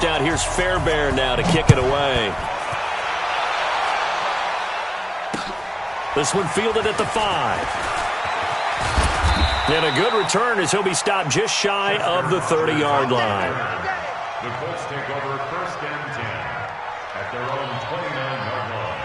first out. Here's Fairbairn now to kick it away. This one fielded at the 5. And a good return as he'll be stopped just shy of the 30-yard line. The Colts take over first and 10 at their own 29-yard line.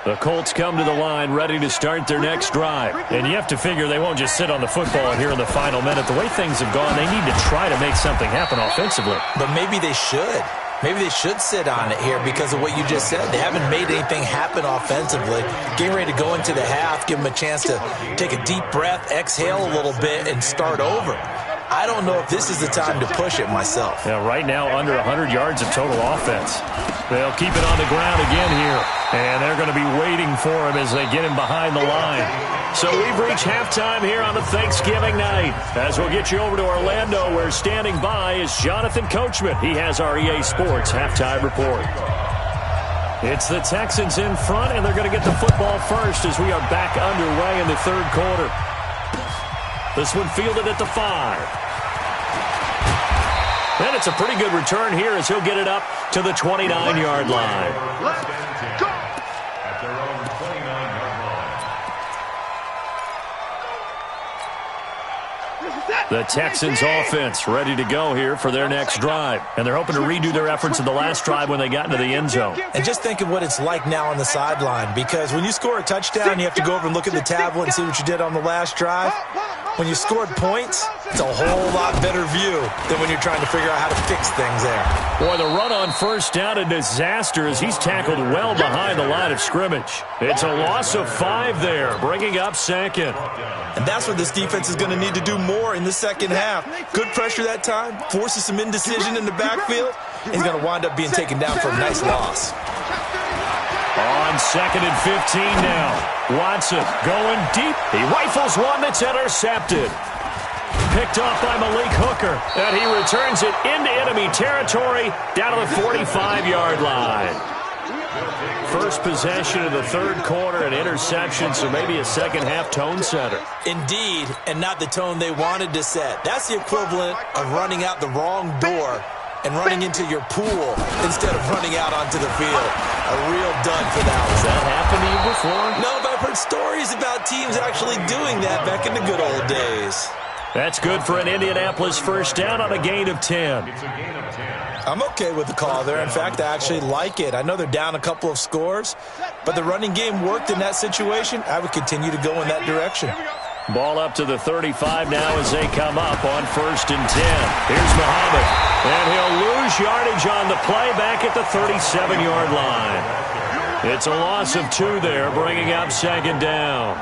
The Colts come to the line ready to start their next drive. And you have to figure they won't just sit on the football here in the final minute. The way things have gone, they need to try to make something happen offensively. But maybe they should. Maybe they should sit on it here because of what you just said. They haven't made anything happen offensively. Getting ready to go into the half, give them a chance to take a deep breath, exhale a little bit, and start over. I don't know if this is the time to push it myself. Yeah, right now under 100 yards of total offense. They'll keep it on the ground again here. And they're going to be waiting for him as they get him behind the line. So we've reached halftime here on a Thanksgiving night. As we'll get you over to Orlando, where standing by is Jonathan Coachman. He has our EA Sports halftime report. It's the Texans in front, and they're going to get the football first as we are back underway in the third quarter. This one fielded at the 5. And it's a pretty good return here as he'll get it up to the 29-yard line. Let's go. At their own 29-yard line. The Texans offense ready to go here for their next drive. And they're hoping to redo their efforts in the last drive when they got into the end zone. And just think of what it's like now on the sideline, because when you score a touchdown, you have to go over and look at the tablet and see what you did on the last drive. When you scored points, it's a whole lot better view than when you're trying to figure out how to fix things there. Boy, the run on first down, a disaster as he's tackled well behind the line of scrimmage. It's a loss of 5 there, bringing up second. And that's what this defense is going to need to do more in the second half. Good pressure that time, forces some indecision in the backfield. He's going to wind up being taken down for a nice loss. On 2nd and 15 now. Watson going deep. He rifles one that's intercepted. Picked off by Malik Hooker. And he returns it into enemy territory down to the 45-yard line. First possession of the third quarter, an interception, so maybe a second-half tone setter. Indeed, and not the tone they wanted to set. That's the equivalent of running out the wrong door and running into your pool instead of running out onto the field. A real dud for that one. Has that happened to you before? No, but I've heard stories about teams actually doing that back in the good old days. That's good for an Indianapolis first down on a gain of 10. It's a gain of 10. I'm okay with the call there. In fact, I actually like it. I know they're down a couple of scores, but the running game worked in that situation. I would continue to go in that direction. Ball up to the 35 now as they come up on 1st and 10. Here's Muhammad. And he'll lose yardage on the play back at the 37-yard line. It's a loss of 2 there, bringing up second down.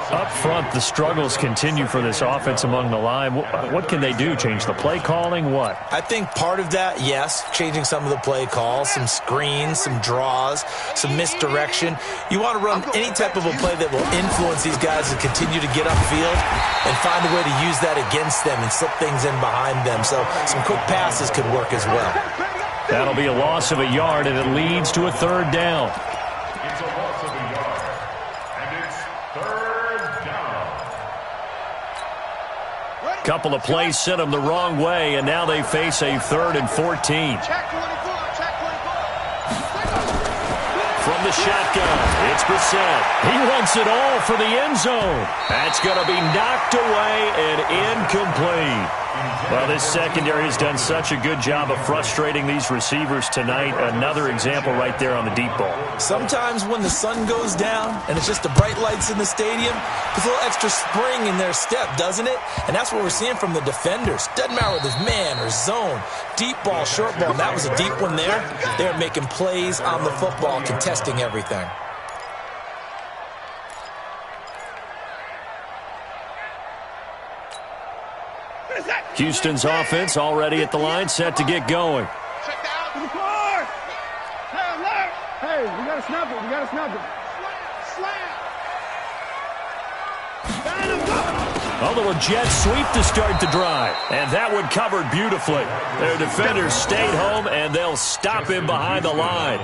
Up front, the struggles continue for this offense among the line. What can they do? Change the play calling? What? I think part of that, yes, changing some of the play calls, some screens, some draws, some misdirection. You want to run any type of a play that will influence these guys to continue to get upfield and find a way to use that against them and slip things in behind them. So some quick passes could work as well. That'll be a loss of a yard, and it leads to a third down. It's a loss of a yard. And it's third down. Couple of plays sent them the wrong way, and now they face a 3rd and 14. From the shotgun, it's Brissett. He wants it all for the end zone. That's going to be knocked away and incomplete. Well, this secondary has done such a good job of frustrating these receivers tonight. Another example right there on the deep ball. Sometimes when the sun goes down and it's just the bright lights in the stadium, there's a little extra spring in their step, doesn't it? And that's what we're seeing from the defenders. Doesn't matter whether it's man or zone, deep ball, short ball. And that was a deep one there. They're making plays on the football, contesting everything. Houston's offense already at the line, set to get going. Check out to the floor. Hey, alert. Hey, we got to snap it. We got to snap it. Slam. Slam. Down and go. Although a jet sweep to start the drive. And that one covered beautifully. Their defenders stayed home, and they'll stop him behind the line.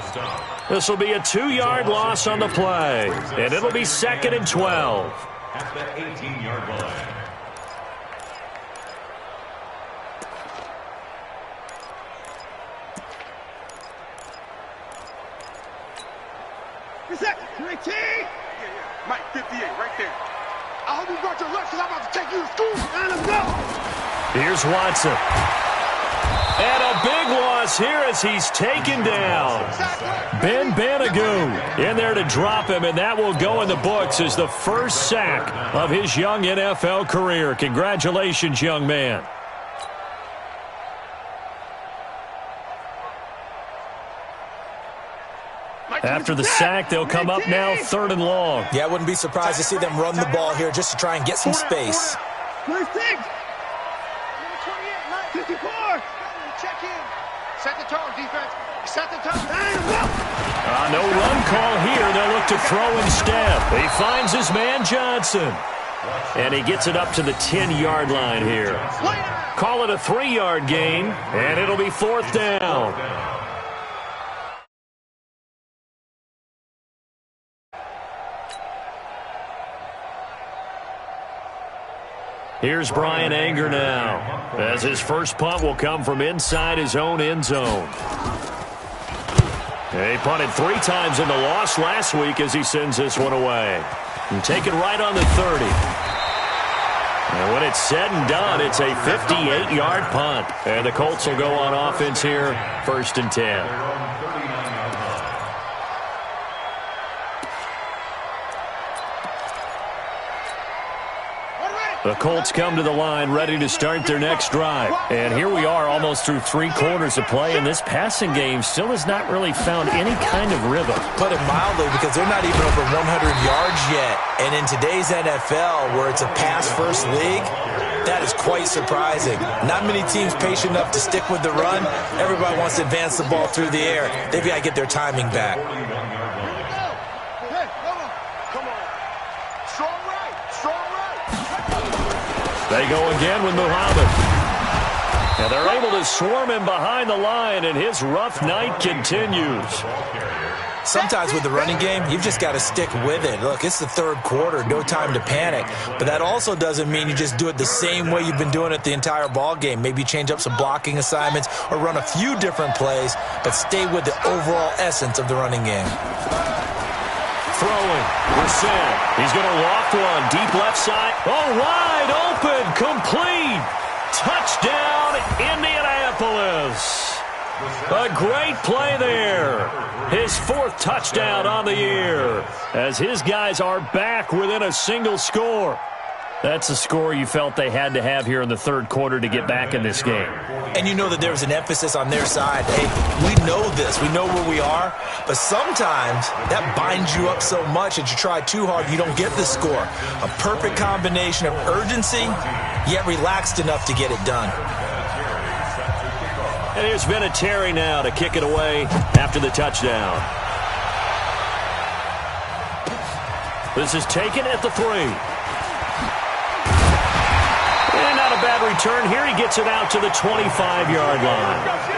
This will be a 2-yard loss on the play. And it'll be 2nd and 12. At the 18-yard line. Reset. 19. Mike, 58, right there. I hope you brought your lunch because I'm about to take you to school. Now let's go. Here's Watson. And a big loss here as he's taken down. Ben Banagoo in there to drop him, and that will go in the books as the first sack of his young NFL career. Congratulations, young man. After the sack, they'll come up now 3rd and long. Yeah, I wouldn't be surprised to see them run the ball here just to try and get some space. 26. 54. Check in. Set the tone, defense. Set the tone. No run call here. They'll look to throw instead. He finds his man Johnson. And he gets it up to the 10-yard line here. Call it a 3-yard gain, and it'll be 4th down. Here's Brian Anger now, as his first punt will come from inside his own end zone. He punted 3 times in the loss last week as he sends this one away. And take it right on the 30. And when it's said and done, it's a 58-yard punt. And the Colts will go on offense here, 1st and 10. The Colts come to the line ready to start their next drive. And here we are almost through 3 quarters of play, and this passing game still has not really found any kind of rhythm. Put it mildly, because they're not even over 100 yards yet. And in today's NFL, where it's a pass-first league, that is quite surprising. Not many teams patient enough to stick with the run. Everybody wants to advance the ball through the air. They've got to get their timing back. They go again with Muhammad. And they're able to swarm him behind the line, and his rough night continues. Sometimes with the running game, you've just got to stick with it. Look, it's the 3rd quarter, no time to panic. But that also doesn't mean you just do it the same way you've been doing it the entire ball game. Maybe change up some blocking assignments or run a few different plays, but stay with the overall essence of the running game. Throwing. Brissett. He's going to loft one. Deep left side. Oh, wide open. Complete. Touchdown, Indianapolis. A great play there. His 4th touchdown on the year as his guys are back within a single score. That's the score you felt they had to have here in the 3rd quarter to get back in this game. And you know that there was an emphasis on their side. Hey, we know this. We know where we are. But sometimes that binds you up so much that you try too hard, you don't get the score. A perfect combination of urgency, yet relaxed enough to get it done. And here's Vinatieri now to kick it away after the touchdown. This is taken at the 3. And not a bad return here. He gets it out to the 25-yard line.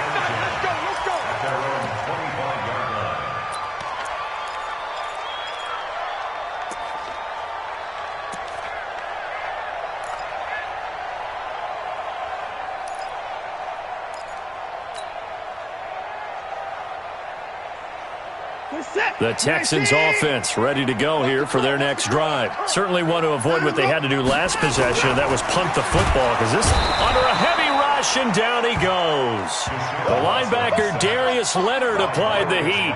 The Texans offense ready to go here for their next drive. Certainly want to avoid what they had to do last possession. That was punt the football, because this under a heavy rush, and down he goes. The linebacker Darius Leonard applied the heat.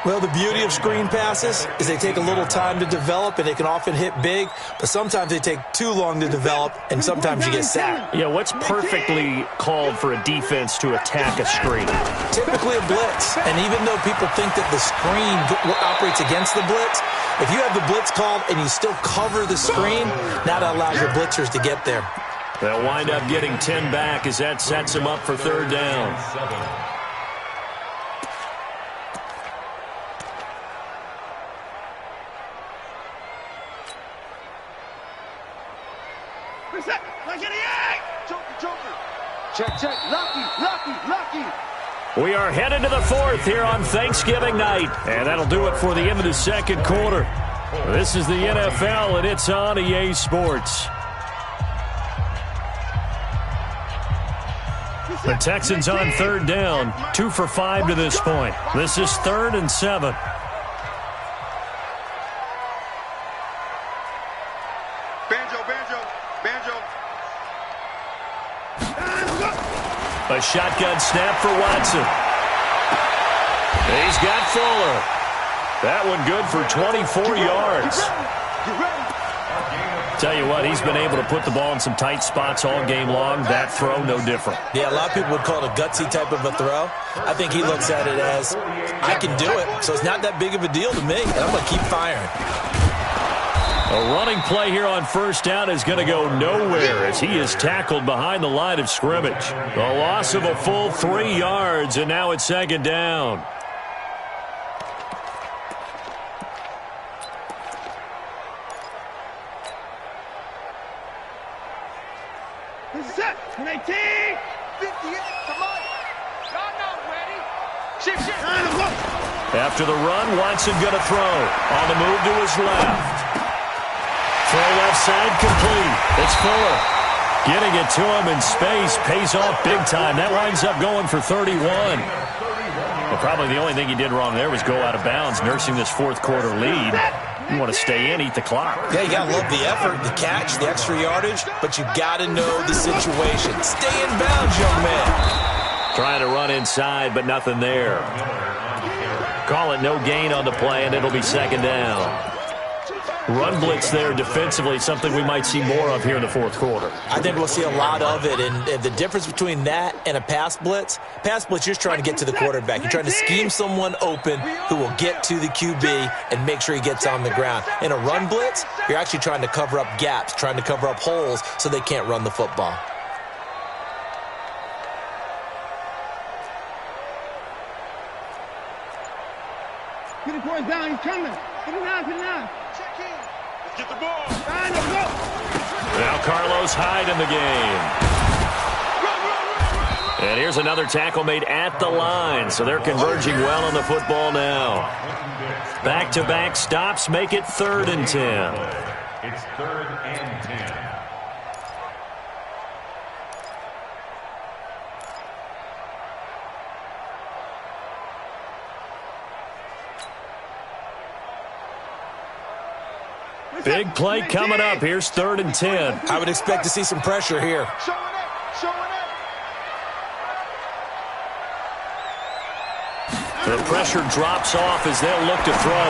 Well, the beauty of screen passes is they take a little time to develop, and they can often hit big, but sometimes they take too long to develop, and sometimes you get sacked. Yeah, what's perfectly called for a defense to attack a screen? Typically a blitz, and even though people think that the screen operates against the blitz, if you have the blitz called and you still cover the screen, that allows your blitzers to get there. They'll wind up getting 10 back as that sets them up for 3rd down. Reset. Like an egg. Joker. Check. Lucky. We are headed to the fourth here on Thanksgiving night, and that'll do it for the end of the second quarter. This is the NFL, and it's on EA Sports. The Texans on third down, 2 for 5 to this point. This is 3rd and 7. Banjo. A shotgun snap for Watson. He's got Fuller. That one good for 24 yards. Tell you what, he's been able to put the ball in some tight spots all game long. That throw, no different. Yeah, a lot of people would call it a gutsy type of a throw. I think he looks at it as, I can do it, so it's not that big of a deal to me, and I'm going to keep firing. A running play here on first down is going to go nowhere as he is tackled behind the line of scrimmage. A loss of a full 3 yards, and now it's second down. Reset. 18. 58. Come on. Y'all not ready. Shift. After the run, Watson going to throw. On the move to his left. Throw left side complete. It's Fuller. Getting it to him in space pays off big time. That winds up going for 31. Well, probably the only thing he did wrong there was go out of bounds, nursing this fourth quarter lead. You want to stay in, eat the clock. Yeah, you got to love the effort, the catch, the extra yardage, but you got to know the situation. Stay in bounds, young man. Trying to run inside, but nothing there. Call it no gain on the play, and it'll be second down. Run blitz there defensively, something we might see more of here in the fourth quarter. I think we'll see a lot of it, and the difference between that and a pass blitz, you're just trying to get to the quarterback. You're trying to scheme someone open who will get to the QB and make sure he gets on the ground. In a run blitz, you're actually trying to cover up gaps, trying to cover up holes so they can't run the football. Get the boys down. He's coming. Get him down. Get the ball. Now Carlos Hyde in the game. And here's another tackle made at the line, so they're converging well on the football now. Back-to-back stops make it 3rd and 10. It's 3rd and 10. Big play coming up. Here's 3rd and 10. I would expect to see some pressure here. Showing up. The pressure drops off as they'll look to throw.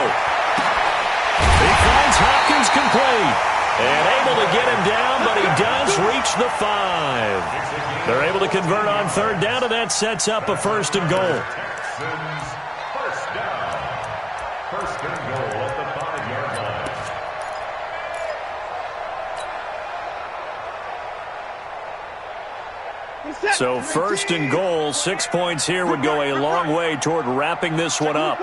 He finds Hopkins complete. And able to get him down, but he does reach the 5. They're able to convert on 3rd down, and that sets up a 1st and goal. Texans first down. 1st and goal at the 5-yard line. So 1st and goal, 6 points here would go a long way toward wrapping this one up.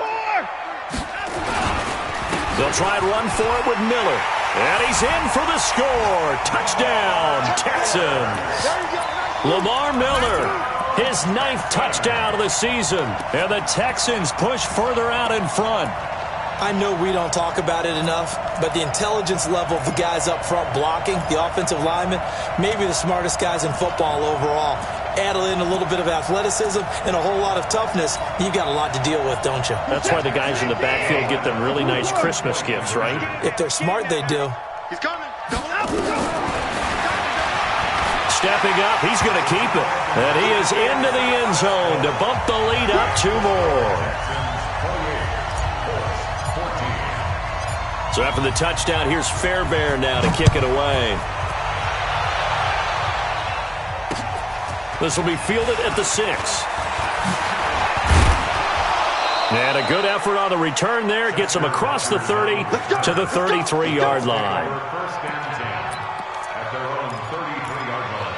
They'll try and run for it with Miller. And he's in for the score. Touchdown, Texans. Lamar Miller, his 9th touchdown of the season. And the Texans push further out in front. I know we don't talk about it enough, but the intelligence level of the guys up front blocking, the offensive linemen, maybe the smartest guys in football overall. Add in a little bit of athleticism and a whole lot of toughness, you've got a lot to deal with, don't you? That's why the guys in the backfield get them really nice Christmas gifts, right? If they're smart, they do. He's coming. Stepping up, he's going to keep it. And he is into the end zone to bump the lead up 2 more. So after the touchdown, here's Fairbairn now to kick it away. This will be fielded at the 6. And a good effort on the return there. Gets him across the 30 to the 33-yard line. 1st and 10 at their own 33-yard line.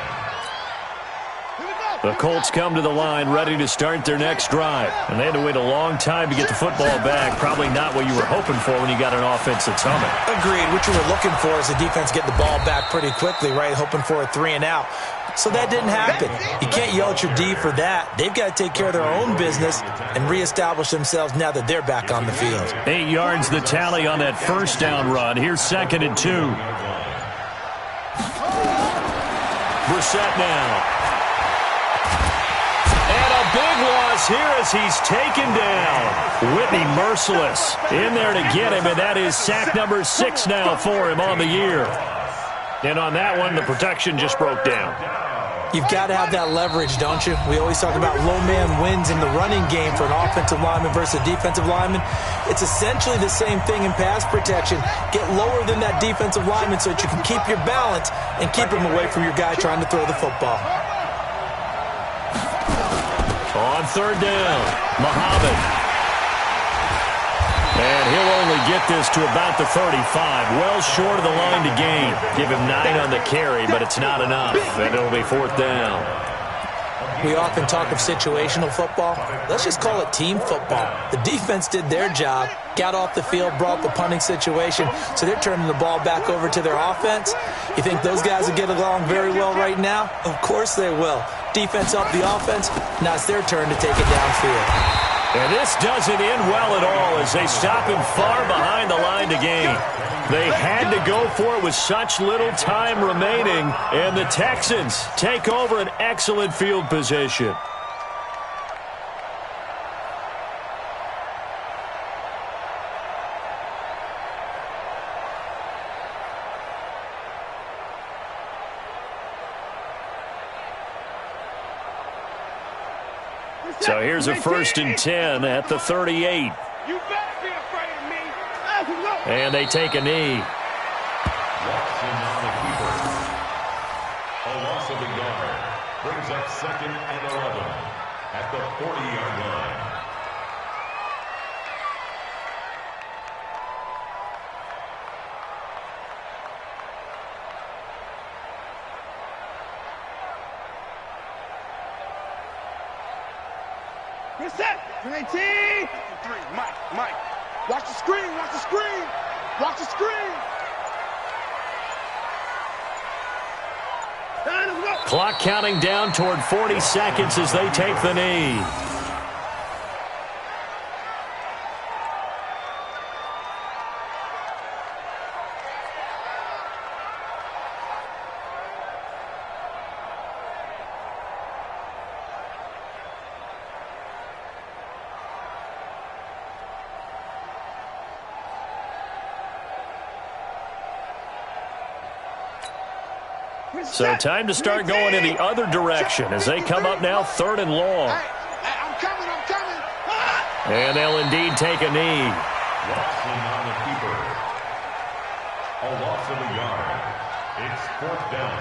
Here we go. The Colts come to the line ready to start their next drive. And they had to wait a long time to get the football back. Probably not what you were hoping for when you got an offense that's humming. Agreed. What you were looking for is the defense getting the ball back pretty quickly, right? Hoping for a 3-and-out. So that didn't happen. You can't yell at your D for that. They've got to take care of their own business and reestablish themselves now that they're back on the field. 8 yards the tally on that first down run. Here's 2nd and 2. Brissett now. And a big loss here as he's taken down. Whitney merciless in there to get him, and that is sack number 6 now for him on the year. And on that one, the protection just broke down. You've got to have that leverage, don't you? We always talk about low man wins in the running game for an offensive lineman versus a defensive lineman. It's essentially the same thing in pass protection. Get lower than that defensive lineman so that you can keep your balance and keep him away from your guy trying to throw the football. On 3rd down, Muhammad. And he'll only get this to about the 35. Well short of the line to gain. Give him 9 on the carry, but it's not enough. And it'll be 4th down. We often talk of situational football. Let's just call it team football. The defense did their job, got off the field, brought the punting situation, so they're turning the ball back over to their offense. You think those guys will get along very well right now? Of course they will. Defense up the offense. Now it's their turn to take it downfield. And this doesn't end well at all as they stop him far behind the line to gain. They had to go for it with such little time remaining, and the Texans take over an excellent field position. So here's a 1st and 10 at the 38. You better be afraid of me. And they take a knee. Watson on the keeper. A loss of a yard brings up 2nd and 11 at the 40-yard line. Reset. 19. 3. Mike. Watch the screen. Watch the screen. Watch the screen. Clock counting down toward 40 seconds as they take the knee. So time to start going in the other direction as they come up now 3rd and long. Hey, I'm coming. And they'll indeed take a knee. Watson on the keeper. A loss of a yard. It's 4th down.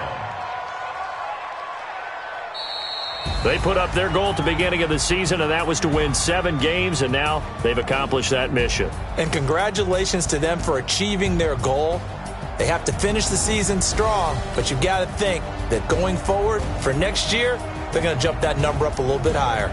They put up their goal at the beginning of the season, and that was to win 7 games, and now they've accomplished that mission. And congratulations to them for achieving their goal. They have to finish the season strong, but you've got to think that going forward for next year, they're going to jump that number up a little bit higher.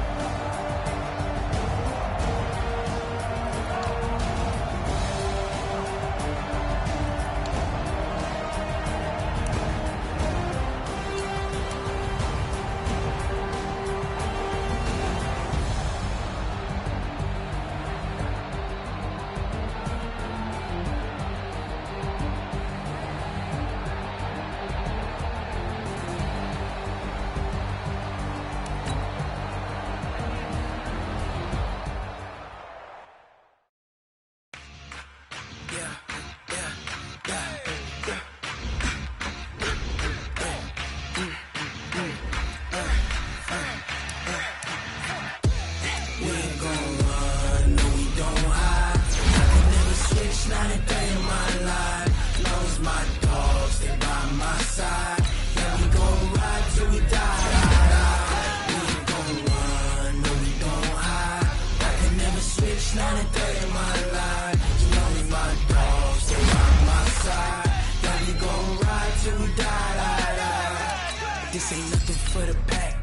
This ain't nothing for the pack.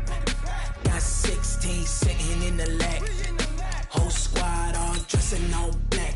16 sitting in the lag. Whole squad all dressing all black.